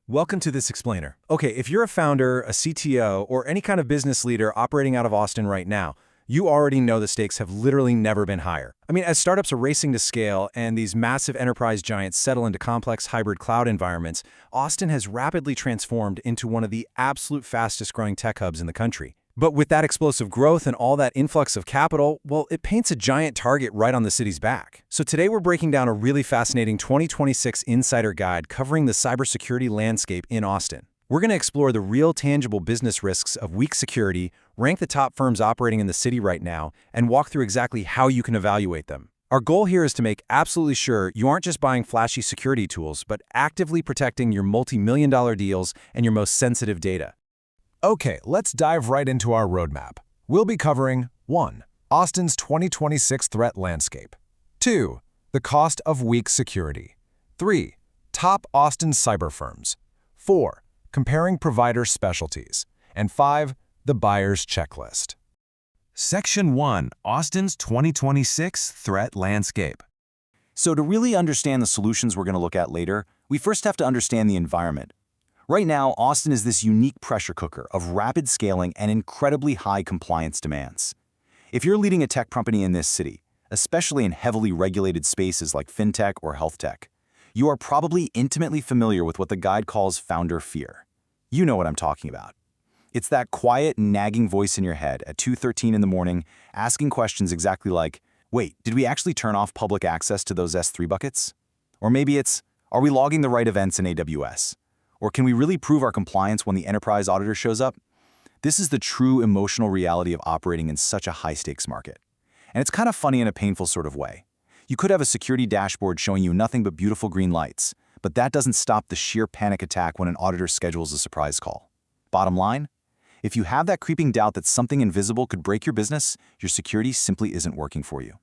Welcome to this explainer. Okay, if you're a founder, a CTO, or any kind of business leader operating out of Austin right now, you already know the stakes have literally never been higher. I mean, as startups are racing to scale and these massive enterprise giants settle into complex hybrid cloud environments, Austin has rapidly transformed into one of the absolute fastest growing tech hubs in the country. But with that explosive growth and all that influx of capital, well, it paints a giant target right on the city's back. So today we're breaking down a really fascinating 2026 insider guide covering the cybersecurity landscape in Austin. We're going to explore the real tangible business risks of weak security, rank the top firms operating in the city right now, and walk through exactly how you can evaluate them. Our goal here is to make absolutely sure you aren't just buying flashy security tools, but actively protecting your multi-million-dollar deals and your most sensitive data. Okay, let's dive right into our roadmap. We'll be covering 1. Austin's 2026 threat landscape. 2. The cost of weak security. 3. Top Austin cyber firms. 4. Comparing provider specialties. And 5. The buyer's checklist. Section 1. Austin's 2026 threat landscape. So to really understand the solutions we're going to look at later, we first have to understand the environment. Right now, Austin is this unique pressure cooker of rapid scaling and incredibly high compliance demands. If you're leading a tech company in this city, especially in heavily regulated spaces like fintech or health tech, you are probably intimately familiar with what the guide calls founder fear. You know what I'm talking about. It's that quiet, nagging voice in your head at 2:13 in the morning asking questions exactly like, wait, did we actually turn off public access to those S3 buckets? Or maybe it's, are we logging the right events in AWS? Or can we really prove our compliance when the enterprise auditor shows up? This is the true emotional reality of operating in such a high-stakes market. And it's kind of funny in a painful sort of way. You could have a security dashboard showing you nothing but beautiful green lights, but that doesn't stop the sheer panic attack when an auditor schedules a surprise call. Bottom line, if you have that creeping doubt that something invisible could break your business, your security simply isn't working for you.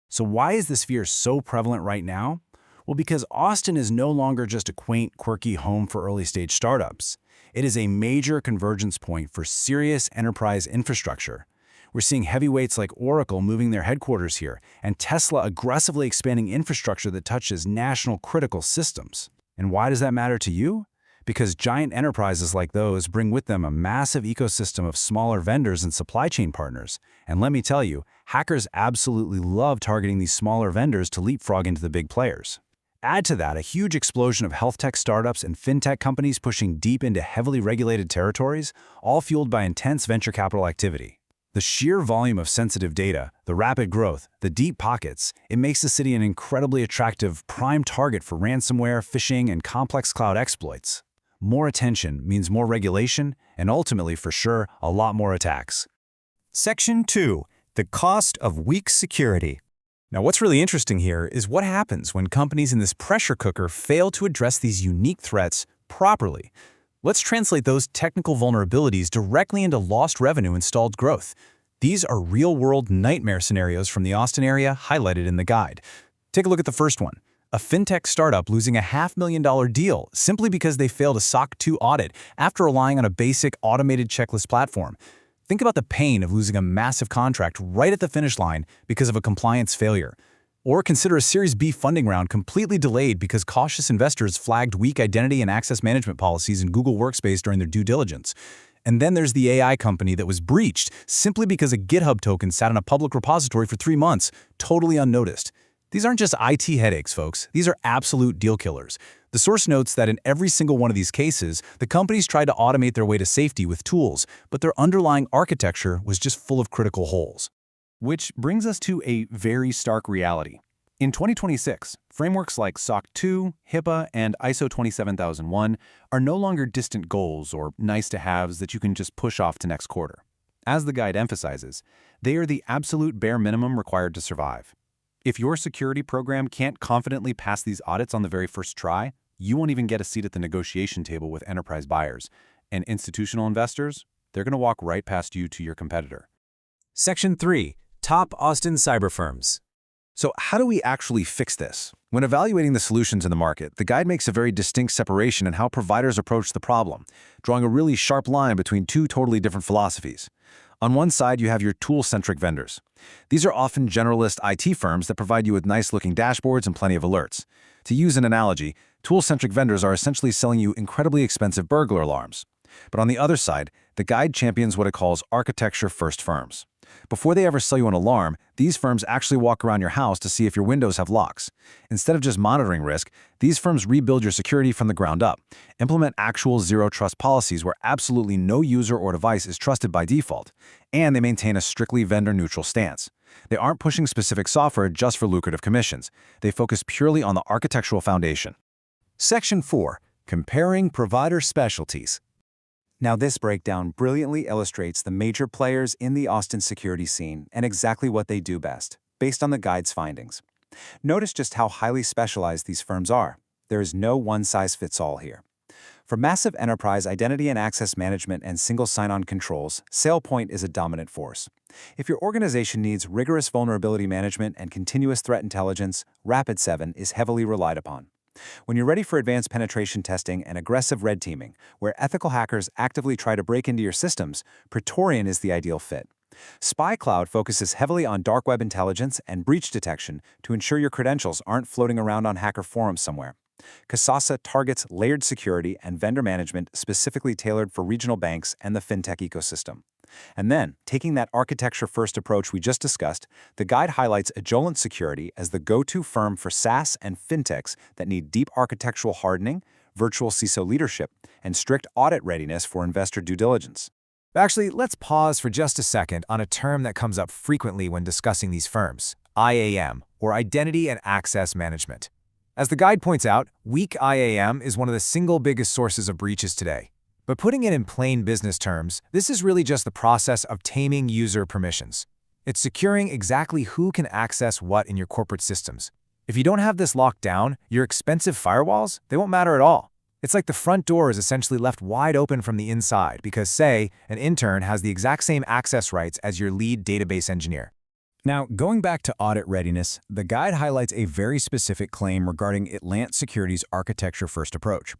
So why is this fear so prevalent right now? Well, because Austin is no longer just a quaint, quirky home for early-stage startups. It is a major convergence point for serious enterprise infrastructure. We're seeing heavyweights like Oracle moving their headquarters here, and Tesla aggressively expanding infrastructure that touches national critical systems. And why does that matter to you? Because giant enterprises like those bring with them a massive ecosystem of smaller vendors and supply chain partners. And let me tell you, hackers absolutely love targeting these smaller vendors to leapfrog into the big players. Add to that a huge explosion of health tech startups and fintech companies pushing deep into heavily regulated territories, all fueled by intense venture capital activity. The sheer volume of sensitive data, the rapid growth, the deep pockets, it makes the city an incredibly attractive prime target for ransomware, phishing, and complex cloud exploits. More attention means more regulation, and ultimately, for sure, a lot more attacks. Section 2. The cost of weak security. Now, what's really interesting here is what happens when companies in this pressure cooker fail to address these unique threats properly. Let's translate those technical vulnerabilities directly into lost revenue and stalled growth. These are real-world nightmare scenarios from the Austin area highlighted in the guide. Take a look at the first one. A fintech startup losing a $500,000 deal simply because they failed a SOC 2 audit after relying on a basic automated checklist platform. Think about the pain of losing a massive contract right at the finish line because of a compliance failure. Or consider a Series B funding round completely delayed because cautious investors flagged weak identity and access management policies in Google Workspace during their due diligence. And then there's the AI company that was breached simply because a GitHub token sat in a public repository for 3 months, totally unnoticed. These aren't just IT headaches, folks. These are absolute deal killers. The source notes that in every single one of these cases, the companies tried to automate their way to safety with tools, but their underlying architecture was just full of critical holes. Which brings us to a very stark reality. In 2026, frameworks like SOC 2, HIPAA, and ISO 27001 are no longer distant goals or nice-to-haves that you can just push off to next quarter. As the guide emphasizes, they are the absolute bare minimum required to survive. If your security program can't confidently pass these audits on the very first try, you won't even get a seat at the negotiation table with enterprise buyers. And institutional investors, they're going to walk right past you to your competitor. Section 3. Top Austin cyber firms. So how do we actually fix this? When evaluating the solutions in the market, the guide makes a very distinct separation in how providers approach the problem, drawing a really sharp line between two totally different philosophies. On one side, you have your tool-centric vendors. These are often generalist IT firms that provide you with nice-looking dashboards and plenty of alerts. To use an analogy, tool-centric vendors are essentially selling you incredibly expensive burglar alarms. But on the other side, the guide champions what it calls architecture-first firms. Before they ever sell you an alarm, these firms actually walk around your house to see if your windows have locks. Instead of just monitoring risk, these firms rebuild your security from the ground up, implement actual zero-trust policies where absolutely no user or device is trusted by default, and they maintain a strictly vendor-neutral stance. They aren't pushing specific software just for lucrative commissions. They focus purely on the architectural foundation. Section 4. Comparing provider specialties. Now this breakdown brilliantly illustrates the major players in the Austin security scene and exactly what they do best, based on the guide's findings. Notice just how highly specialized these firms are. There is no one-size-fits-all here. For massive enterprise identity and access management and single sign-on controls, SailPoint is a dominant force. If your organization needs rigorous vulnerability management and continuous threat intelligence, Rapid7 is heavily relied upon. When you're ready for advanced penetration testing and aggressive red teaming, where ethical hackers actively try to break into your systems, Praetorian is the ideal fit. SpyCloud focuses heavily on dark web intelligence and breach detection to ensure your credentials aren't floating around on hacker forums somewhere. Kasasa targets layered security and vendor management specifically tailored for regional banks and the fintech ecosystem. And then, taking that architecture-first approach we just discussed, the guide highlights Atlant Security as the go-to firm for SaaS and fintechs that need deep architectural hardening, virtual CISO leadership, and strict audit readiness for investor due diligence. Actually, let's pause for just a second on a term that comes up frequently when discussing these firms, IAM, or Identity and Access Management. As the guide points out, weak IAM is one of the single biggest sources of breaches today. But putting it in plain business terms, this is really just the process of taming user permissions. It's securing exactly who can access what in your corporate systems. If you don't have this locked down, your expensive firewalls, they won't matter at all. It's like the front door is essentially left wide open from the inside because, say, an intern has the exact same access rights as your lead database engineer. Now, going back to audit readiness, the guide highlights a very specific claim regarding Atlant Security's architecture-first approach.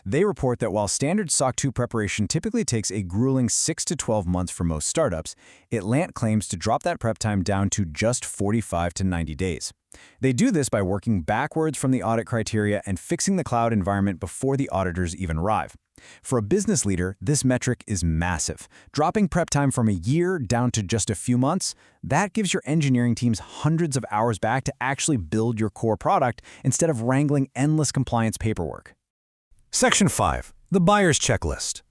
They report that while standard SOC 2 preparation typically takes a grueling 6 to 12 months for most startups, Atlant claims to drop that prep time down to just 45 to 90 days. They do this by working backwards from the audit criteria and fixing the cloud environment before the auditors even arrive. For a business leader, this metric is massive. Dropping prep time from a year down to just a few months, that gives your engineering teams hundreds of hours back to actually build your core product instead of wrangling endless compliance paperwork. Section 5. The Buyer's Checklist.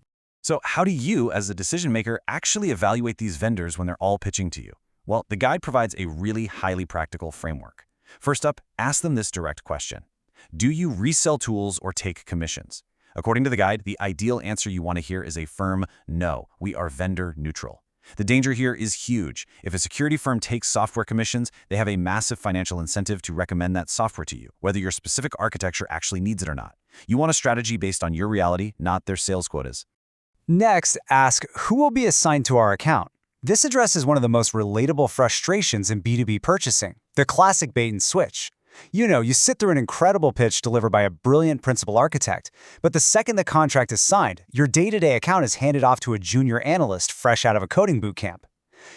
So how do you, as a decision maker, actually evaluate these vendors when they're all pitching to you? Well, the guide provides a really highly practical framework. First up, ask them this direct question. Do you resell tools or take commissions? According to the guide, the ideal answer you want to hear is a firm no. We are vendor neutral. The danger here is huge. If a security firm takes software commissions, they have a massive financial incentive to recommend that software to you, whether your specific architecture actually needs it or not. You want a strategy based on your reality, not their sales quotas. Next, ask who will be assigned to our account. This addresses one of the most relatable frustrations in B2B purchasing, the classic bait and switch. You sit through an incredible pitch delivered by a brilliant principal architect, but the second the contract is signed, your day-to-day account is handed off to a junior analyst fresh out of a coding boot camp.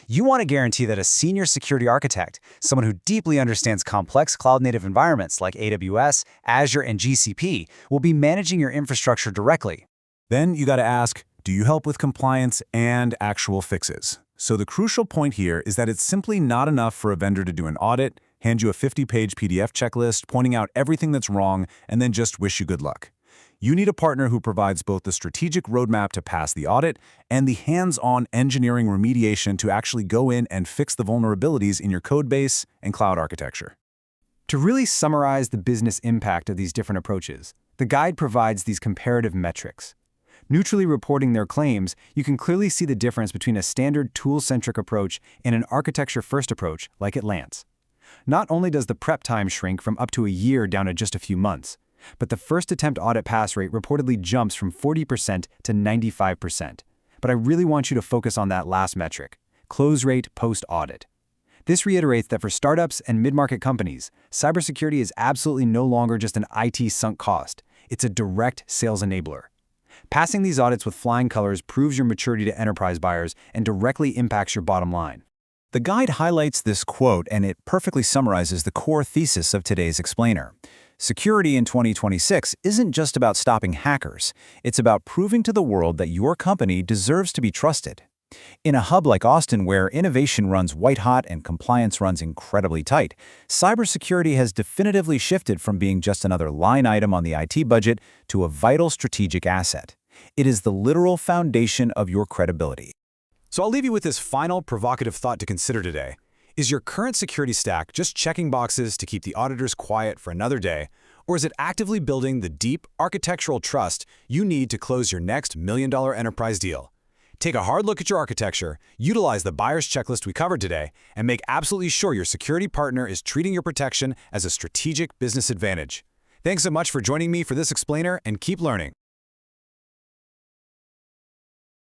You want to guarantee that a senior security architect, someone who deeply understands complex cloud-native environments like AWS, Azure, and GCP, will be managing your infrastructure directly. Then you got to ask, do you help with compliance and actual fixes? So the crucial point here is that it's simply not enough for a vendor to do an audit, hand you a 50-page PDF checklist pointing out everything that's wrong, and then just wish you good luck. You need a partner who provides both the strategic roadmap to pass the audit and the hands-on engineering remediation to actually go in and fix the vulnerabilities in your code base and cloud architecture. To really summarize the business impact of these different approaches, the guide provides these comparative metrics. Neutrally reporting their claims, you can clearly see the difference between a standard tool-centric approach and an architecture-first approach like Atlant's. Not only does the prep time shrink from up to a year down to just a few months, but the first attempt audit pass rate reportedly jumps from 40% to 95%. But I really want you to focus on that last metric, close rate post-audit. This reiterates that for startups and mid-market companies, cybersecurity is absolutely no longer just an IT sunk cost. It's a direct sales enabler. Passing these audits with flying colors proves your maturity to enterprise buyers and directly impacts your bottom line. The guide highlights this quote, and it perfectly summarizes the core thesis of today's explainer. Security in 2026 isn't just about stopping hackers. It's about proving to the world that your company deserves to be trusted. In a hub like Austin, where innovation runs white-hot and compliance runs incredibly tight, cybersecurity has definitively shifted from being just another line item on the IT budget to a vital strategic asset. It is the literal foundation of your credibility. So I'll leave you with this final provocative thought to consider today. Is your current security stack just checking boxes to keep the auditors quiet for another day, or is it actively building the deep architectural trust you need to close your next million-dollar enterprise deal? Take a hard look at your architecture, utilize the buyer's checklist we covered today, and make absolutely sure your security partner is treating your protection as a strategic business advantage. Thanks so much for joining me for this explainer, and keep learning.